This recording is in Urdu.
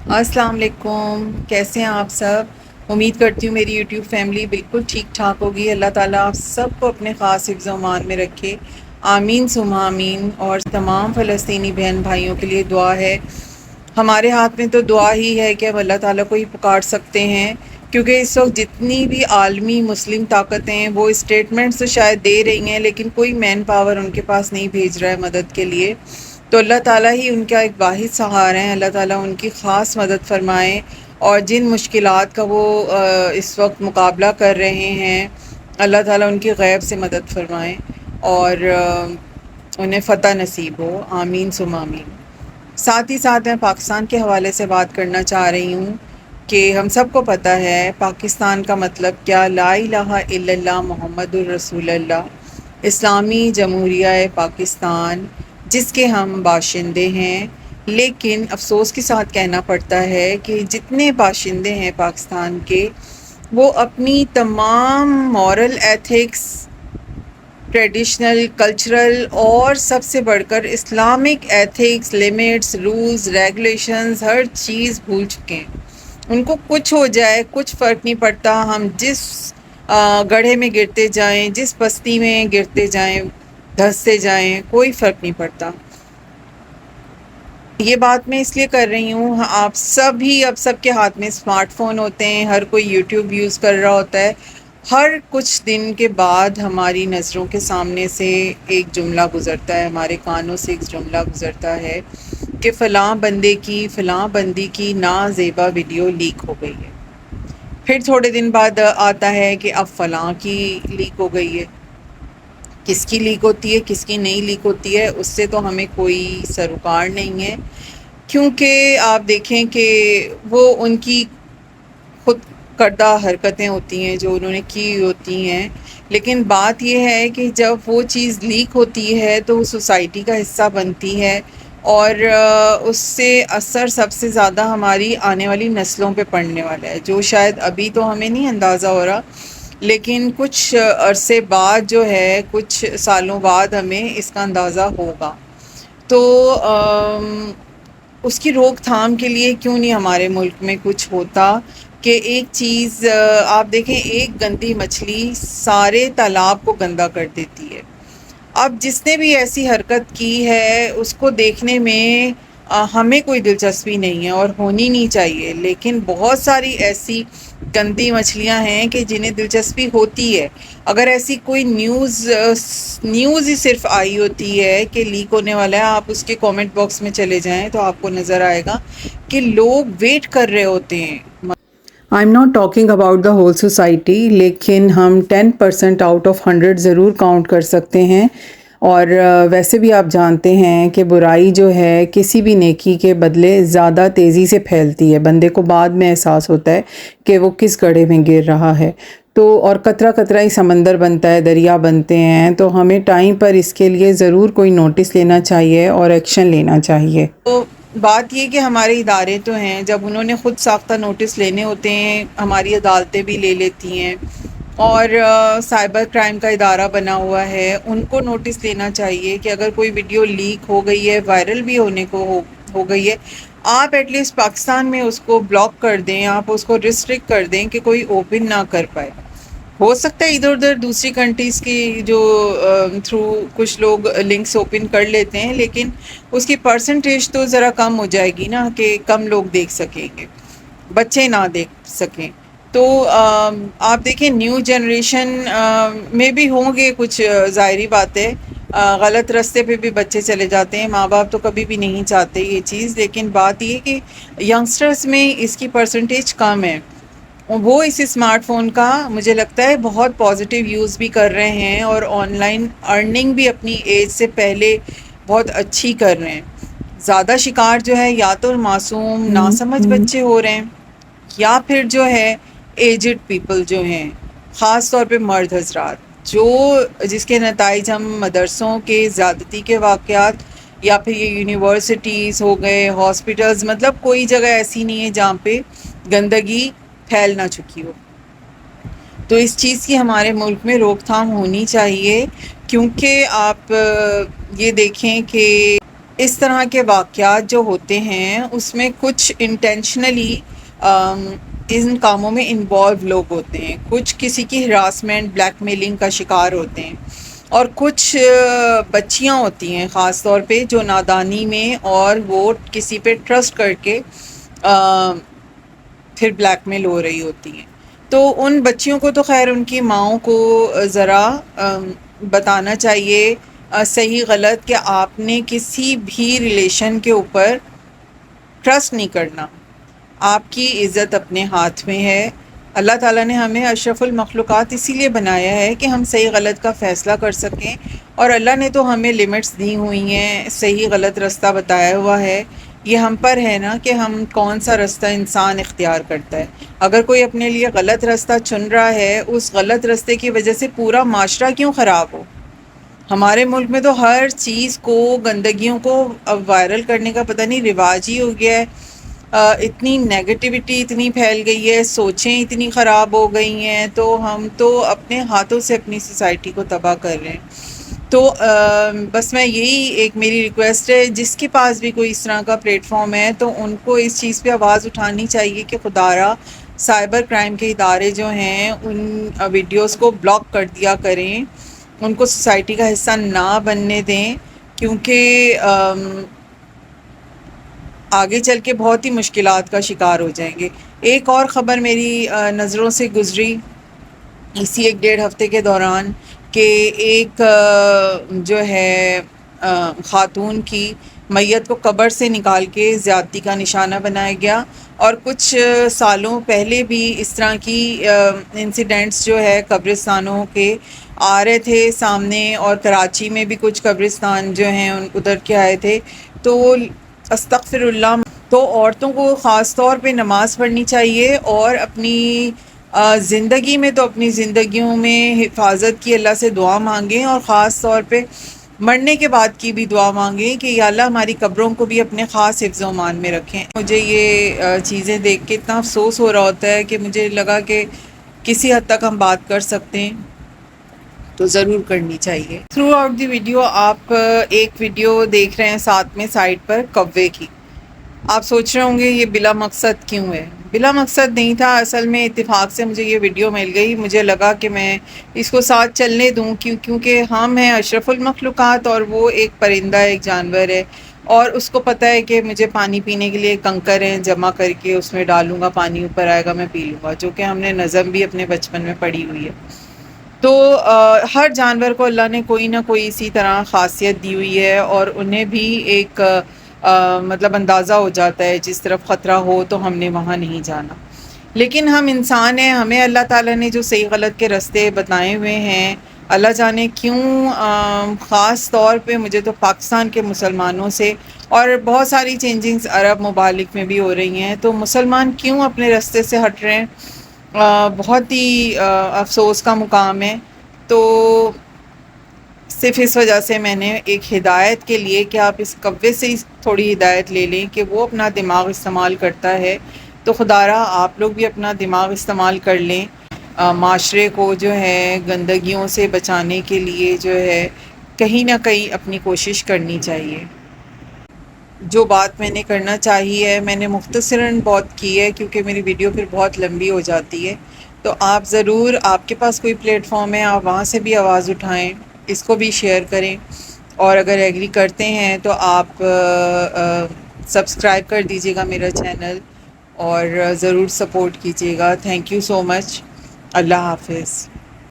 السلام علیکم، کیسے ہیں آپ سب؟ امید کرتی ہوں میری یوٹیوب فیملی بالکل ٹھیک ٹھاک ہوگی۔ اللہ تعالیٰ آپ سب کو اپنے خاص حفظ و امان میں رکھے، آمین ثم آمین۔ اور تمام فلسطینی بہن بھائیوں کے لیے دعا ہے۔ ہمارے ہاتھ میں تو دعا ہی ہے کہ ہم اللہ تعالیٰ کو ہی پکار سکتے ہیں، کیونکہ اس وقت جتنی بھی عالمی مسلم طاقتیں ہیں وہ اسٹیٹمنٹس تو شاید دے رہی ہیں، لیکن کوئی مین پاور ان کے پاس نہیں بھیج رہا ہے مدد کے لیے۔ تو اللہ تعالیٰ ہی ان کا ایک واحد سہارا ہے۔ اللہ تعالیٰ ان کی خاص مدد فرمائے، اور جن مشکلات کا وہ اس وقت مقابلہ کر رہے ہیں، اللہ تعالیٰ ان کی غیب سے مدد فرمائے اور انہیں فتح نصیب ہو، آمین ثم آمین۔ ساتھ ہی ساتھ میں پاکستان کے حوالے سے بات کرنا چاہ رہی ہوں کہ ہم سب کو پتہ ہے پاکستان کا مطلب کیا، لا الہ الا اللہ محمد الرسول اللہ، اسلامی جمہوریہ پاکستان جس کے ہم باشندے ہیں۔ لیکن افسوس کے ساتھ کہنا پڑتا ہے کہ جتنے باشندے ہیں پاکستان کے، وہ اپنی تمام مورل ایتھکس، ٹریڈیشنل، کلچرل اور سب سے بڑھ کر Islamic ethics, limits, rules, regulations, ہر چیز بھول چکے ہیں۔ ان کو کچھ ہو جائے کچھ فرق نہیں پڑتا، ہم جس گڑھے میں گرتے جائیں، جس بستی میں گرتے جائیں، دھنستے جائیں، کوئی فرق نہیں پڑتا۔ یہ بات میں اس لیے کر رہی ہوں، آپ سب ہی اب سب کے ہاتھ میں اسمارٹ فون ہوتے ہیں، ہر کوئی یوٹیوب یوز کر رہا ہوتا ہے۔ ہر کچھ دن کے بعد ہماری نظروں کے سامنے سے ایک جملہ گزرتا ہے، ہمارے کانوں سے ایک جملہ گزرتا ہے کہ فلاں بندے کی، فلاں بندی کی نازیبا ویڈیو لیک ہو گئی ہے۔ پھر تھوڑے دن بعد آتا ہے کہ اب فلاں کی لیک ہو گئی ہے۔ کس کی لیک ہوتی ہے، کس کی نہیں لیک ہوتی ہے، اس سے تو ہمیں کوئی سروکار نہیں ہے، کیونکہ آپ دیکھیں کہ وہ ان کی خود کردہ حرکتیں ہوتی ہیں جو انہوں نے کی ہوتی ہیں۔ لیکن بات یہ ہے کہ جب وہ چیز لیک ہوتی ہے تو وہ سوسائٹی کا حصہ بنتی ہے، اور اس سے اثر سب سے زیادہ ہماری آنے والی نسلوں پہ پڑنے والا ہے، جو شاید ابھی تو ہمیں نہیں اندازہ ہو رہا، لیکن کچھ عرصے بعد جو ہے، کچھ سالوں بعد ہمیں اس کا اندازہ ہوگا۔ تو اس کی روک تھام کے لیے کیوں نہیں ہمارے ملک میں کچھ ہوتا کہ ایک چیز آپ دیکھیں، ایک گندی مچھلی سارے تالاب کو گندا کر دیتی ہے۔ اب جس نے بھی ایسی حرکت کی ہے اس کو دیکھنے میں ہمیں کوئی دلچسپی نہیں ہے اور ہونی نہیں چاہیے، لیکن بہت ساری ایسی گندی مچھلیاں ہیں کہ جنہیں دلچسپی ہوتی ہے۔ اگر ایسی کوئی نیوز ہی صرف آئی ہوتی ہے کہ لیک ہونے والا ہے، آپ اس کے کومنٹ باکس میں چلے جائیں تو آپ کو نظر آئے گا کہ لوگ ویٹ کر رہے ہوتے ہیں۔ I am not talking about the whole society, لیکن ہم 10% آؤٹ آف 100 ضرور کاؤنٹ کر سکتے ہیں۔ اور ویسے بھی آپ جانتے ہیں کہ برائی جو ہے کسی بھی نیکی کے بدلے زیادہ تیزی سے پھیلتی ہے، بندے کو بعد میں احساس ہوتا ہے کہ وہ کس گڑھے میں گر رہا ہے۔ تو اور قطرہ قطرہ ہی سمندر بنتا ہے، دریا بنتے ہیں، تو ہمیں ٹائم پر اس کے لیے ضرور کوئی نوٹس لینا چاہیے اور ایکشن لینا چاہیے۔ تو بات یہ کہ ہمارے ادارے تو ہیں، جب انہوں نے خود ساختہ نوٹس لینے ہوتے ہیں، ہماری عدالتیں بھی لے لیتی ہیں، اور سائبر کرائم کا ادارہ بنا ہوا ہے، ان کو نوٹس لینا چاہیے کہ اگر کوئی ویڈیو لیک ہو گئی ہے، وائرل بھی ہونے کو ہو گئی ہے، آپ ایٹ لیسٹ پاکستان میں اس کو بلاک کر دیں، آپ اس کو ریسٹرکٹ کر دیں کہ کوئی اوپن نہ کر پائے۔ ہو سکتا ہے ادھر ادھر دوسری کنٹریز کی جو تھرو کچھ لوگ لنکس اوپن کر لیتے ہیں، لیکن اس کی پرسنٹیج تو ذرا کم ہو جائے گی نا، کہ کم لوگ دیکھ سکیں گے، بچے نہ دیکھ سکیں۔ تو آپ دیکھیں نیو جنریشن میں بھی ہوں گے کچھ، ظاہری بات ہے، غلط راستے پہ بھی بچے چلے جاتے ہیں، ماں باپ تو کبھی بھی نہیں چاہتے یہ چیز، لیکن بات یہ کہ ینگسٹرز میں اس کی پرسنٹیج کم ہے۔ وہ اس اسمارٹ فون کا مجھے لگتا ہے بہت پازیٹیو یوز بھی کر رہے ہیں، اور آن لائن ارننگ بھی اپنی ایج سے پہلے بہت اچھی کر رہے ہیں۔ زیادہ شکار جو ہے یا تو معصوم ناسمجھ بچے ہو رہے ہیں، یا پھر جو ہے ایجڈ پیپل جو ہیں، خاص طور پہ مرد حضرات، جس کے نتائج ہم مدرسوں کے زیادتی کے واقعات، یا پھر یہ یونیورسٹیز ہو گئے، ہاسپٹلز، مطلب کوئی جگہ ایسی نہیں ہے جہاں پہ گندگی پھیل نہ چکی ہو۔ تو اس چیز کی ہمارے ملک میں روک تھام ہونی چاہیے، کیونکہ آپ یہ دیکھیں کہ اس طرح کے واقعات جو ہوتے ہیں اس میں کچھ انٹینشنلی ان کاموں میں انوالو لوگ ہوتے ہیں، کچھ کسی کی ہراسمنٹ بلیک میلنگ کا شکار ہوتے ہیں، اور کچھ بچیاں ہوتی ہیں خاص طور پہ جو نادانی میں اور وہ کسی پہ ٹرسٹ کر کے پھر بلیک میل ہو رہی ہوتی ہیں۔ تو ان بچیوں کو تو خیر ان کی ماؤں کو ذرا بتانا چاہیے صحیح غلط کہ آپ نے کسی بھی ریلیشن کے اوپر ٹرسٹ نہیں کرنا، آپ کی عزت اپنے ہاتھ میں ہے۔ اللہ تعالیٰ نے ہمیں اشرف المخلوقات اسی لیے بنایا ہے کہ ہم صحیح غلط کا فیصلہ کر سکیں، اور اللہ نے تو ہمیں لمٹس دی ہوئی ہیں، صحیح غلط رستہ بتایا ہوا ہے۔ یہ ہم پر ہے نا کہ ہم کون سا رستہ انسان اختیار کرتا ہے۔ اگر کوئی اپنے لیے غلط رستہ چن رہا ہے، اس غلط رستے کی وجہ سے پورا معاشرہ کیوں خراب ہو؟ ہمارے ملک میں تو ہر چیز کو، گندگیوں کو اب وائرل کرنے کا پتہ نہیں رواج ہی ہو گیا ہے۔ اتنی نیگیٹیوٹی اتنی پھیل گئی ہے، سوچیں اتنی خراب ہو گئی ہیں، تو ہم تو اپنے ہاتھوں سے اپنی سوسائٹی کو تباہ کر رہے ہیں۔ تو بس میں یہی ایک میری ریکویسٹ ہے، جس کے پاس بھی کوئی اس طرح کا پلیٹ فارم ہے تو ان کو اس چیز پہ آواز اٹھانی چاہیے کہ خدارا سائبر کرائم کے ادارے جو ہیں ان ویڈیوز کو بلاک کر دیا کریں، ان کو سوسائٹی کا حصہ نہ بننے دیں، کیونکہ آگے چل کے بہت ہی مشکلات کا شکار ہو جائیں گے۔ ایک اور خبر میری نظروں سے گزری اسی ایک ڈیڑھ ہفتے کے دوران کہ ایک جو ہے خاتون کی میت کو قبر سے نکال کے زیادتی کا نشانہ بنایا گیا، اور کچھ سالوں پہلے بھی اس طرح کی انسیڈنٹس جو ہے قبرستانوں کے آ رہے تھے سامنے، اور کراچی میں بھی کچھ قبرستان جو ہیں ادھر کے آئے تھے۔ تو استغفر اللہ، تو عورتوں کو خاص طور پہ نماز پڑھنی چاہیے، اور اپنی زندگی میں تو اپنی زندگیوں میں حفاظت کی اللہ سے دعا مانگیں، اور خاص طور پہ مرنے کے بعد کی بھی دعا مانگیں کہ یا اللہ ہماری قبروں کو بھی اپنے خاص حفظ و امان میں رکھیں۔ مجھے یہ چیزیں دیکھ کے اتنا افسوس ہو رہا ہوتا ہے کہ مجھے لگا کہ کسی حد تک ہم بات کر سکتے ہیں تو ضرور کرنی چاہیے۔ تھرو آؤٹ دی ویڈیو آپ ایک ویڈیو دیکھ رہے ہیں ساتھ میں سائڈ پر کوے کی، آپ سوچ رہے ہوں گے یہ بلا مقصد کیوں ہے؟ بلا مقصد نہیں تھا، اصل میں اتفاق سے مجھے یہ ویڈیو مل گئی، مجھے لگا کہ میں اس کو ساتھ چلنے دوں، کیونکہ ہم ہیں اشرف المخلوقات اور وہ ایک پرندہ ایک جانور ہے، اور اس کو پتہ ہے کہ مجھے پانی پینے کے لیے کنکر ہیں جمع کر کے اس میں ڈالوں گا، پانی اوپر آئے گا میں پی لوں گا، جو کہ ہم نے نظم بھی اپنے بچپن میں پڑھی ہوئی ہے۔ تو ہر جانور کو اللہ نے کوئی نہ کوئی اسی طرح خاصیت دی ہوئی ہے، اور انہیں بھی ایک مطلب اندازہ ہو جاتا ہے جس طرف خطرہ ہو تو ہم نے وہاں نہیں جانا۔ لیکن ہم انسان ہیں، ہمیں اللہ تعالیٰ نے جو صحیح غلط کے راستے بتائے ہوئے ہیں، اللہ جانے کیوں خاص طور پہ مجھے تو پاکستان کے مسلمانوں سے، اور بہت ساری چینجنگز عرب ممالک میں بھی ہو رہی ہیں، تو مسلمان کیوں اپنے راستے سے ہٹ رہے ہیں؟ بہت ہی افسوس کا مقام ہے۔ تو صرف اس وجہ سے میں نے ایک ہدایت کے لیے کہ آپ اس کوے سے ہی تھوڑی ہدایت لے لیں کہ وہ اپنا دماغ استعمال کرتا ہے، تو خدارا آپ لوگ بھی اپنا دماغ استعمال کر لیں، معاشرے کو جو ہے گندگیوں سے بچانے کے لیے جو ہے کہیں نہ کہیں اپنی کوشش کرنی چاہیے۔ جو بات میں نے کرنا چاہی ہے میں نے مختصراً بہت کی ہے، کیونکہ میری ویڈیو پھر بہت لمبی ہو جاتی ہے۔ تو آپ ضرور، آپ کے پاس کوئی پلیٹ فارم ہے آپ وہاں سے بھی آواز اٹھائیں، اس کو بھی شیئر کریں، اور اگر ایگری کرتے ہیں تو آپ سبسکرائب کر دیجیے گا میرا چینل، اور ضرور سپورٹ کیجیے گا۔ تھینک یو سو مچ۔ اللہ حافظ۔